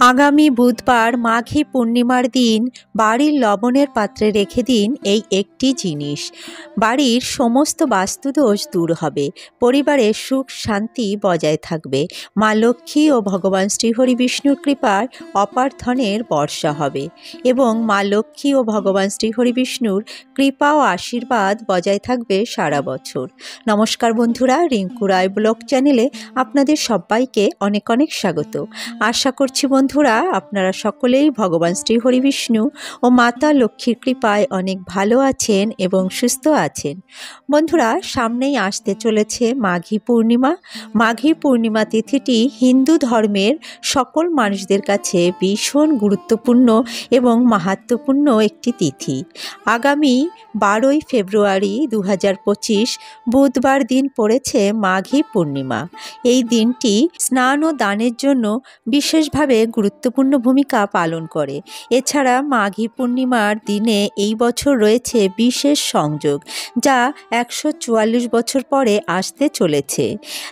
আগামী বুধবার মাঘী পূর্ণিমার দিন বাড়ির লবণের পাত্রে রেখে দিন এই একটি জিনিস। বাড়ির সমস্ত বাস্তুদোষ দূর হবে, পরিবারে সুখ শান্তি বজায় থাকবে, মা লক্ষ্মী ও ভগবান শ্রীহরি বিষ্ণুর কৃপায় অপার ধনের বর্ষা হবে এবং মা লক্ষ্মী ও ভগবান শ্রীহরি বিষ্ণুর কৃপা ও আশীর্বাদ বজায় থাকবে সারা বছর। নমস্কার বন্ধুরা, রিঙ্কু রায় ব্লগ চ্যানেলে আপনাদের সবাইকে অনেক অনেক স্বাগত। আশা করছি বন্ধুরা আপনারা সকলেই ভগবান শ্রীহরি বিষ্ণু ও মাতা লক্ষ্মীর কৃপায় অনেক ভালো আছেন এবং সুস্থ আছেন। বন্ধুরা, সামনেই আসতে চলেছে মাঘী পূর্ণিমা। মাঘী পূর্ণিমা তিথিটি হিন্দু ধর্মের সকল মানুষদের কাছে ভীষণ গুরুত্বপূর্ণ এবং মাহাত্ম্যপূর্ণ একটি তিথি। আগামী 12ই ফেব্রুয়ারি 2025 বুধবার দিন পড়েছে মাঘী পূর্ণিমা। এই দিনটি স্নান ও দানের জন্য বিশেষভাবে গুরুত্বপূর্ণ ভূমিকা পালন করে। এছাড়া মাঘী পূর্ণিমার দিনে এই বছর রয়েছে বিশেষ সংযোগ, যা 144 বছর পরে আসতে চলেছে।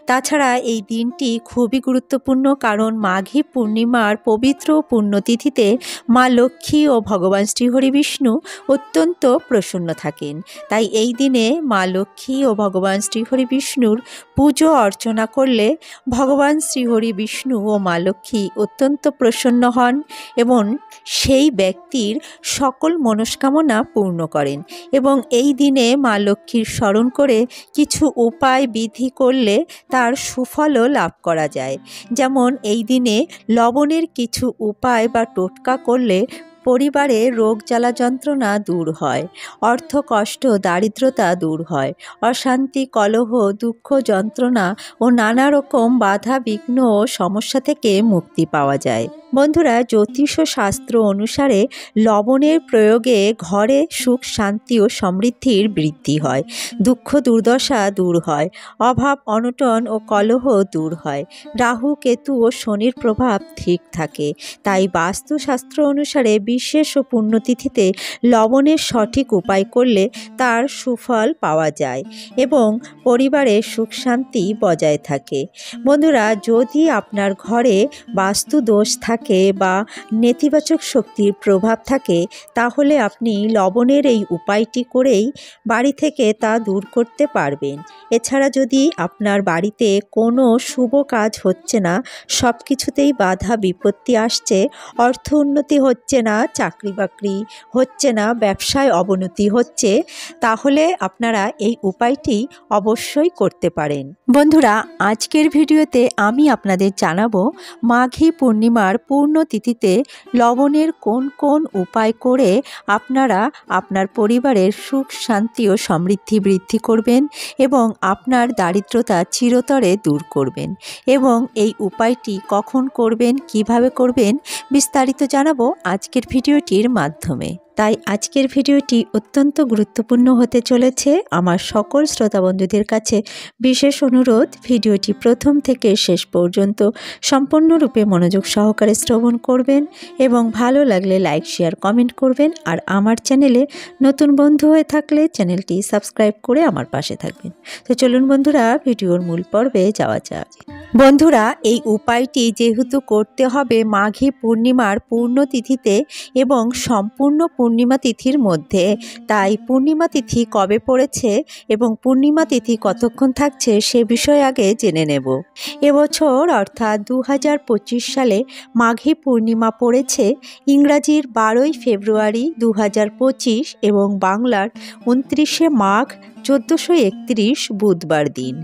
তাছাড়া এই দিনটি খুবই গুরুত্বপূর্ণ, কারণ মাঘী পূর্ণিমার পবিত্র পুণ্যতিথিতে মা লক্ষ্মী ও ভগবান শ্রীহরি বিষ্ণু অত্যন্ত প্রসন্ন থাকেন। তাই এই দিনে মা লক্ষ্মী ও ভগবান শ্রীহরি বিষ্ণুর পুজো অর্চনা করলে ভগবান শ্রীহরি বিষ্ণু ও মা লক্ষ্মী অত্যন্ত প্রসন্ন হন এবং সেই ব্যক্তির সকল মনস্কামনা পূর্ণ করেন। এবং এই দিনে মা লক্ষ্মীর স্মরণ করে কিছু উপায় বিধি করলে তার সুফলও লাভ করা যায়। যেমন এই দিনে লবণের কিছু উপায় বা টোটকা করলে পরিবারে রোগ জ্বালা যন্ত্রণা দূর হয়, অর্থ কষ্ট দারিদ্রতা দূর হয়, অশান্তি কলহ দুঃখ যন্ত্রণা ও নানা রকম বাধা বিঘ্ন ও সমস্যা থেকে মুক্তি পাওয়া যায়। বন্ধুরা, জ্যোতিষ শাস্ত্র অনুসারে লবণের প্রয়োগে ঘরে সুখ শান্তি ও সমৃদ্ধির বৃদ্ধি হয়, দুঃখ দুর্দশা দূর হয়, অভাব অনটন ও কলহ দূর হয়, রাহু কেতু ও শনির প্রভাব ঠিক থাকে। তাই বাস্তুশাস্ত্র অনুসারে বিশেষ ও পুণ্যতিথিতে লবণের সঠিক উপায় করলে তার সুফল পাওয়া যায় এবং পরিবারে সুখ শান্তি বজায় থাকে। বন্ধুরা, যদি আপনার ঘরে বাস্তু দোষ থাকে বা নেতিবাচক শক্তির প্রভাব থাকে, তাহলে আপনি লবণের এই উপায়টি করেই বাড়ি থেকে তা দূর করতে পারবেন। এছাড়া যদি আপনার বাড়িতে কোনো শুভ কাজ হচ্ছে না, সব কিছুতেই বাধা বিপত্তি আসছে, অর্থ উন্নতি হচ্ছে না, চাকরি বাকরি হচ্ছে না, ব্যবসায় অবনতি হচ্ছে, তাহলে আপনারা এই উপায়টি অবশ্যই করতে পারেন। বন্ধুরা, আজকের ভিডিওতে আমি আপনাদের জানাবো মাঘী পূর্ণিমার পূর্ণ তিথিতে লবণের কোন কোন উপায় করে আপনারা আপনার পরিবারের সুখ শান্তি ও সমৃদ্ধি বৃদ্ধি করবেন এবং আপনার দারিদ্রতা চিরতরে দূর করবেন। এবং এই উপায়টি কখন করবেন, কিভাবে করবেন, বিস্তারিত জানাবো আজকের ভিডিওটির মাধ্যমে। তাই আজকের ভিডিওটি অত্যন্ত গুরুত্বপূর্ণ হতে চলেছে। আমার সকল শ্রোতা বন্ধুদের কাছে বিশেষ অনুরোধ, ভিডিওটি প্রথম থেকে শেষ পর্যন্ত সম্পূর্ণরূপে মনোযোগ সহকারে শ্রবণ করবেন এবং ভালো লাগলে লাইক শেয়ার কমেন্ট করবেন। আর আমার চ্যানেলে নতুন বন্ধু হয়ে থাকলে চ্যানেলটি সাবস্ক্রাইব করে আমার পাশে থাকবেন। তো চলুন বন্ধুরা, ভিডিওর মূল পর্বে যাওয়া যাক। বন্ধুরা, এই উপায়টি যেহেতু করতে হবে মাঘী পূর্ণিমার পূর্ণ তিথিতে এবং সম্পূর্ণ পূর্ণিমা তিথির মধ্যে, তাই পূর্ণিমা তিথি কবে পড়েছে এবং পূর্ণিমা তিথি কতক্ষণ থাকছে সে বিষয়ে আগে জেনে নেব। এবছর অর্থাৎ 2025 সালে মাঘী পূর্ণিমা পড়েছে ইংরাজির 12ই ফেব্রুয়ারি 2025 এবং বাংলার 29শে মাঘ 1431 বুধবার দিন।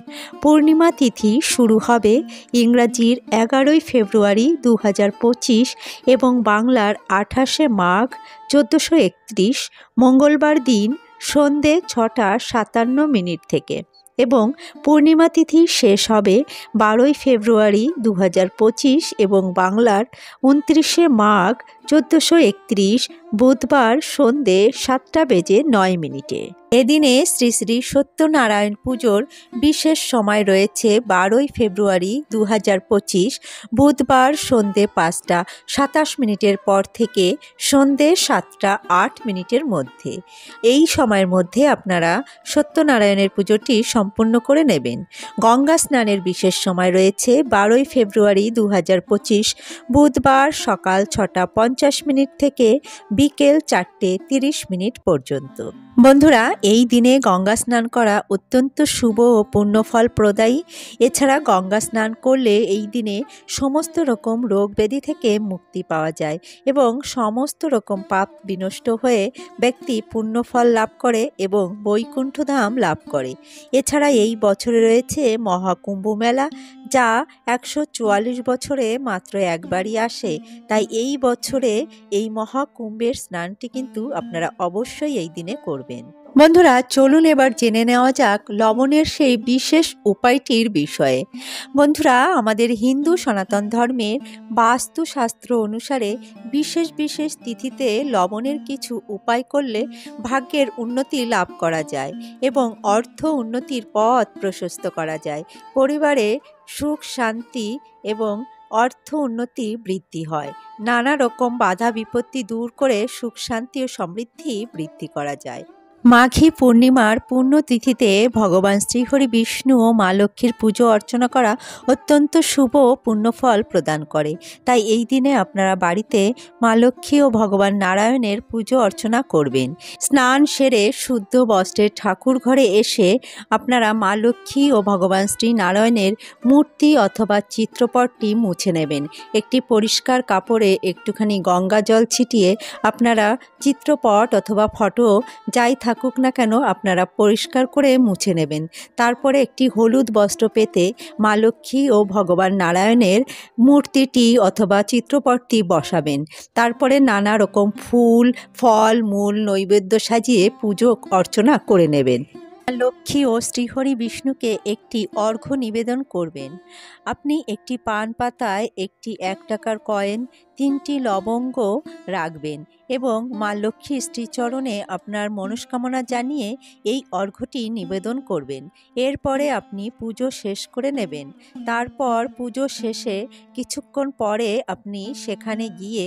পূর্ণিমা তিথি শুরু হবে ইংরাজির 11ই ফেব্রুয়ারি 2025 এবং বাংলার 28শে মাঘ 1431 মঙ্গলবার দিন সন্ধে 6টা 57 থেকে এবং পূর্ণিমা তিথি শেষ হবে 12ই ফেব্রুয়ারি 2025 এবং বাংলার 29শে মাঘ 1431 বুধবার সন্ধে 7টা বেজে 9 মিনিটে। এদিনে শ্রী শ্রী সত্যনারায়ণ পুজোর বিশেষ সময় রয়েছে 12ই ফেব্রুয়ারি 2025 বুধবার সন্ধে 5টা 27 মিনিটের পর থেকে সন্ধে 7টা 8 মিনিটের মধ্যে। এই সময়ের মধ্যে আপনারা সত্যনারায়ণের পুজোটি সম্পূর্ণ করে নেবেন। গঙ্গা স্নানের বিশেষ সময় রয়েছে 12ই ফেব্রুয়ারি 2025 বুধবার সকাল 6টা 50 মিনিট থেকে বিকেল 4টে 30 মিনিট পর্যন্ত। বন্ধুরা, এই দিনে গঙ্গা স্নান করা অত্যন্ত শুভ ও পুণ্যফল প্রদায়ী। এছাড়া গঙ্গা স্নান করলে এই দিনে সমস্ত রকম রোগ ব্যাধি থেকে মুক্তি পাওয়া যায় এবং সমস্ত রকম পাপ বিনষ্ট হয়ে ব্যক্তি পুণ্যফল লাভ করে এবং বৈকুণ্ঠ ধাম লাভ করে। এছাড়া এই বছরে রয়েছে মহাকুম্ভ মেলা, যা 144 বছরে মাত্র একবারই আসে। তাই এই বছরে এই মহাকুম্ভের স্নানটি কিন্তু আপনারা অবশ্যই এই দিনে করবেন। বন্ধুরা, চলুন এবার জেনে নেওয়া যাক লবণের সেই বিশেষ উপায়টির বিষয়ে। বন্ধুরা, আমাদের হিন্দু সনাতন ধর্মের বাস্তুশাস্ত্র অনুসারে বিশেষ বিশেষ তিথিতে লবণের কিছু উপায় করলে ভাগ্যের উন্নতি লাভ করা যায় এবং অর্থ উন্নতির পথ প্রশস্ত করা যায়। পরিবারে সুখ শান্তি এবং অর্থ উন্নতি বৃদ্ধি হয়। নানা রকম বাধা বিপত্তি দূর করে সুখ শান্তি ও সমৃদ্ধি বৃদ্ধি করা যায়। মাঘী পূর্ণিমার পুণ্যতিথিতে ভগবান শ্রীহরি বিষ্ণু ও মা লক্ষ্মীর পুজো অর্চনা করা অত্যন্ত শুভ পুণ্যফল প্রদান করে। তাই এই দিনে আপনারা বাড়িতে মা লক্ষ্মী ও ভগবান নারায়ণের পুজো অর্চনা করবেন। স্নান সেরে শুদ্ধ বস্ত্রে ঠাকুর ঘরে এসে আপনারা মা লক্ষ্মী ও ভগবান শ্রী নারায়ণের মূর্তি অথবা চিত্রপটটি মুছে নেবেন। একটি পরিষ্কার কাপড়ে একটুখানি গঙ্গা জল ছিটিয়ে আপনারা চিত্রপট অথবা ফটো যাই থাকুক না কেন আপনারা পরিষ্কার করে মুছে নেবেন। তারপরে একটি হলুদ বস্ত্র পেতে মা লক্ষ্মী ও ভগবান নারায়ণের মূর্তিটি অথবা চিত্রপটটি বসাবেন। তারপরে নানা রকম ফুল ফল মূল নৈবেদ্য সাজিয়ে পুজো অর্চনা করে নেবেন। লক্ষ্মী ও শ্রীহরি বিষ্ণুকে একটি অর্ঘ্য নিবেদন করবেন। আপনি একটি পান পাতায় একটি 1 টাকার কয়েন, 3টি লবঙ্গ রাখবেন এবং মা লক্ষ্মীর শ্রীচরণে আপনার মনস্কামনা জানিয়ে এই অর্ঘ্যটি নিবেদন করবেন। এরপরে আপনি পুজো শেষ করে নেবেন। তারপর পুজো শেষে কিছুক্ষণ পরে আপনি সেখানে গিয়ে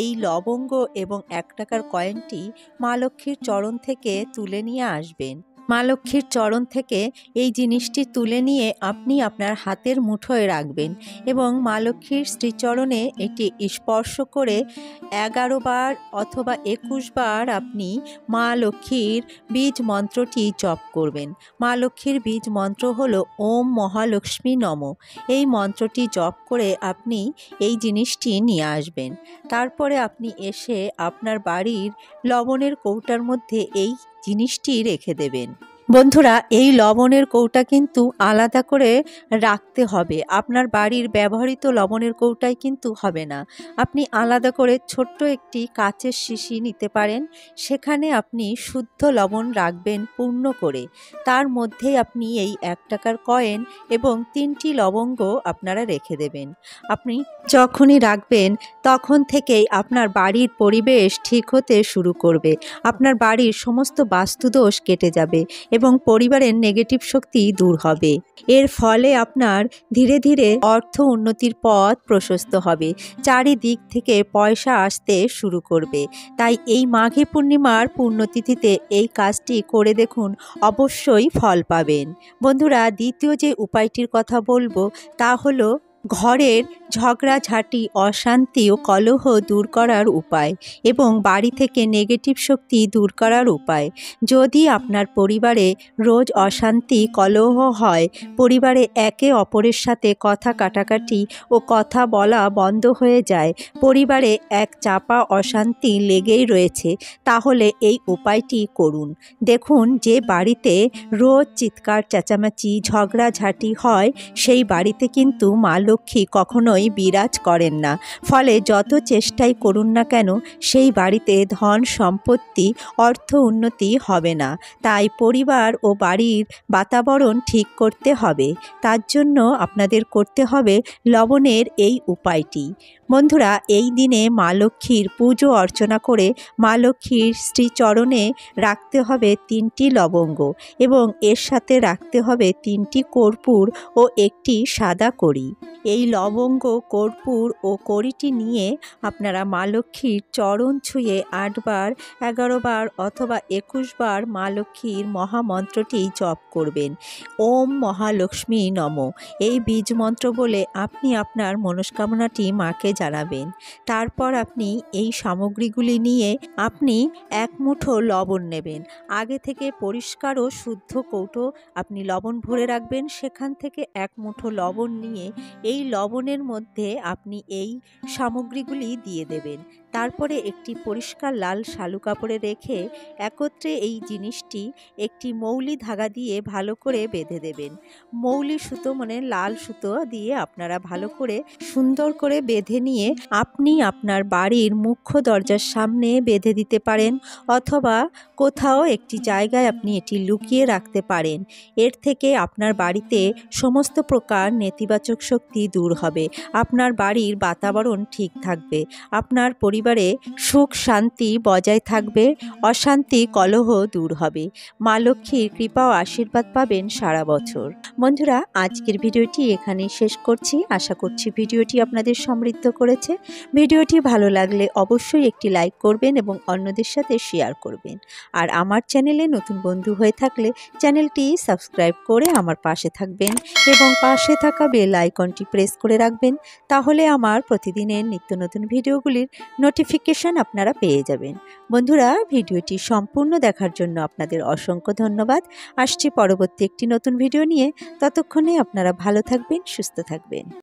এই লবঙ্গ এবং 1 টাকার কয়েনটি মা লক্ষ্মীর চরণ থেকে তুলে নিয়ে আসবেন। মা লক্ষ্মীর চরণ থেকে এই জিনিসটি তুলে নিয়ে আপনি আপনার হাতের মুঠোয় রাখবেন এবং মা লক্ষ্মীর শ্রীচরণে এটি স্পর্শ করে 11 বার অথবা 21 বার আপনি মা লক্ষ্মীর বীজ মন্ত্রটি জপ করবেন। মা লক্ষ্মীর বীজ মন্ত্র হলো ওম মহালক্ষ্মী নমঃ। এই মন্ত্রটি জপ করে আপনি এই জিনিসটি নিয়ে আসবেন। তারপরে আপনি এসে আপনার বাড়ির লবণের কৌটার মধ্যে এই জিনিসটি রেখে দেবেন। বন্ধুরা, এই লবণের কৌটা কিন্তু আলাদা করে রাখতে হবে। আপনার বাড়ির ব্যবহৃত লবণের কৌটায় কিন্তু হবে না। আপনি আলাদা করে ছোট্ট একটি কাচের শিশি নিতে পারেন। সেখানে আপনি শুদ্ধ লবণ রাখবেন পূর্ণ করে। তার মধ্যে আপনি এই 1 টাকার কয়েন এবং 3টি লবঙ্গ আপনারা রেখে দেবেন। আপনি যখনই রাখবেন তখন থেকেই আপনার বাড়ির পরিবেশ ঠিক হতে শুরু করবে। আপনার বাড়ির সমস্ত বাস্তুদোষ কেটে যাবে এবং পরিবারের নেগেটিভ শক্তি দূর হবে। এর ফলে আপনার ধীরে ধীরে অর্থ উন্নতির পথ প্রশস্ত হবে। চারিদিক থেকে পয়সা আসতে শুরু করবে। তাই এই মাঘী পূর্ণিমার পুণ্যতিথিতে এই কাজটি করে দেখুন, অবশ্যই ফল পাবেন। বন্ধুরা, দ্বিতীয় যে উপায়টির কথা বলবো তা হলো ঘরের ঝগড়াঝাঁটি অশান্তি ও কলহ দূর করার উপায় এবং বাড়ি থেকে নেগেটিভ শক্তি দূর করার উপায়। যদি আপনার পরিবারে রোজ অশান্তি কলহ হয়, পরিবারে একে অপরের সাথে কথা কাটাকাটি ও কথা বলা বন্ধ হয়ে যায়, পরিবারে এক চাপা অশান্তি লেগেই রয়েছে, তাহলে এই উপায়টি করুন। দেখুন, যে বাড়িতে রোজ চিৎকার চেঁচামেচি ঝগড়াঝাঁটি হয় সেই বাড়িতে কিন্তু মা লক্ষ্মী কখনোই বিরাজ করেন না। ফলে যত চেষ্টাই করুন না কেন সেই বাড়িতে ধন সম্পত্তি অর্থ উন্নতি হবে না। তাই পরিবার ও বাড়ির বাতাবরণ ঠিক করতে হবে। তার জন্য আপনাদের করতে হবে লবণের এই উপায়টি। বন্ধুরা, এই দিনে মা লক্ষ্মীর পুজো অর্চনা করে মা লক্ষ্মীর শ্রীচরণে রাখতে হবে 3টি লবঙ্গ এবং এর সাথে রাখতে হবে 3টি কর্পূর ও একটি সাদা কড়ি। এই লবঙ্গ, কর্পূর ও কড়িটি নিয়ে আপনারা মা লক্ষ্মীর চরণ ছুঁয়ে 8 বার, 11 বার অথবা 21 বার মা লক্ষ্মীর মহামন্ত্রটি জপ করবেন। ওম মহালক্ষ্মী নমঃ। এই বীজ মন্ত্র বলে আপনি আপনার মনস্কামনাটি মাকে জানাবেন। তারপর আপনি এই সামগ্রীগুলি নিয়ে আপনি 1 মুঠো লবণ নেবেন। আগে থেকে পরিষ্কার ও শুদ্ধ কৌটো আপনি লবণ ভরে রাখবেন। সেখান থেকে 1 মুঠো লবণ নিয়ে এই লবণের মধ্যে আপনি এই সামগ্রীগুলি দিয়ে দেবেন। তারপরে একটি পরিষ্কার লাল শালু কাপড়ে রেখে একত্রে এই জিনিসটি একটি মৌলি ধাগা দিয়ে ভালো করে বেঁধে দেবেন। মৌলি সুতো মানে লাল সুতো দিয়ে আপনারা ভালো করে সুন্দর করে বেঁধে নিয়ে আপনি আপনার বাড়ির মুখ্য দরজার সামনে বেঁধে দিতে পারেন অথবা কোথাও একটি জায়গায় আপনি এটি লুকিয়ে রাখতে পারেন। এর থেকে আপনার বাড়িতে সমস্ত প্রকার নেতিবাচক শক্তি দূর হবে। আপনার বাড়ির বাতাবরণ ঠিক থাকবে। আপনার পরিবারে সুখ শান্তি বজায় থাকবে। অশান্তি কলহ দূর হবে। মা লক্ষ্মীর কৃপা ও আশীর্বাদ পাবেন সারা বছর। বন্ধুরা, আজকের ভিডিওটি এখানেই শেষ করছি। আশা করছি ভিডিওটি আপনাদের সমৃদ্ধ করেছে। ভিডিওটি ভালো লাগলে অবশ্যই একটি লাইক করবেন এবং অন্যদের সাথে শেয়ার করবেন। আর আমার চ্যানেলে নতুন বন্ধু হয়ে থাকলে চ্যানেলটি সাবস্ক্রাইব করে আমার পাশে থাকবেন এবং পাশে থাকা বেল আইকনটি প্রেস করে রাখবেন। তাহলে আমার প্রতিদিনের নিত্য নতুন ভিডিওগুলির নোটিফিকেশন আপনারা পেয়ে যাবেন। বন্ধুরা, ভিডিওটি সম্পূর্ণ দেখার জন্য আপনাদের অসংখ্য ধন্যবাদ। আসছি পরবর্তী একটি নতুন ভিডিও নিয়ে। ততক্ষণে আপনারা ভালো থাকবেন, সুস্থ থাকবেন।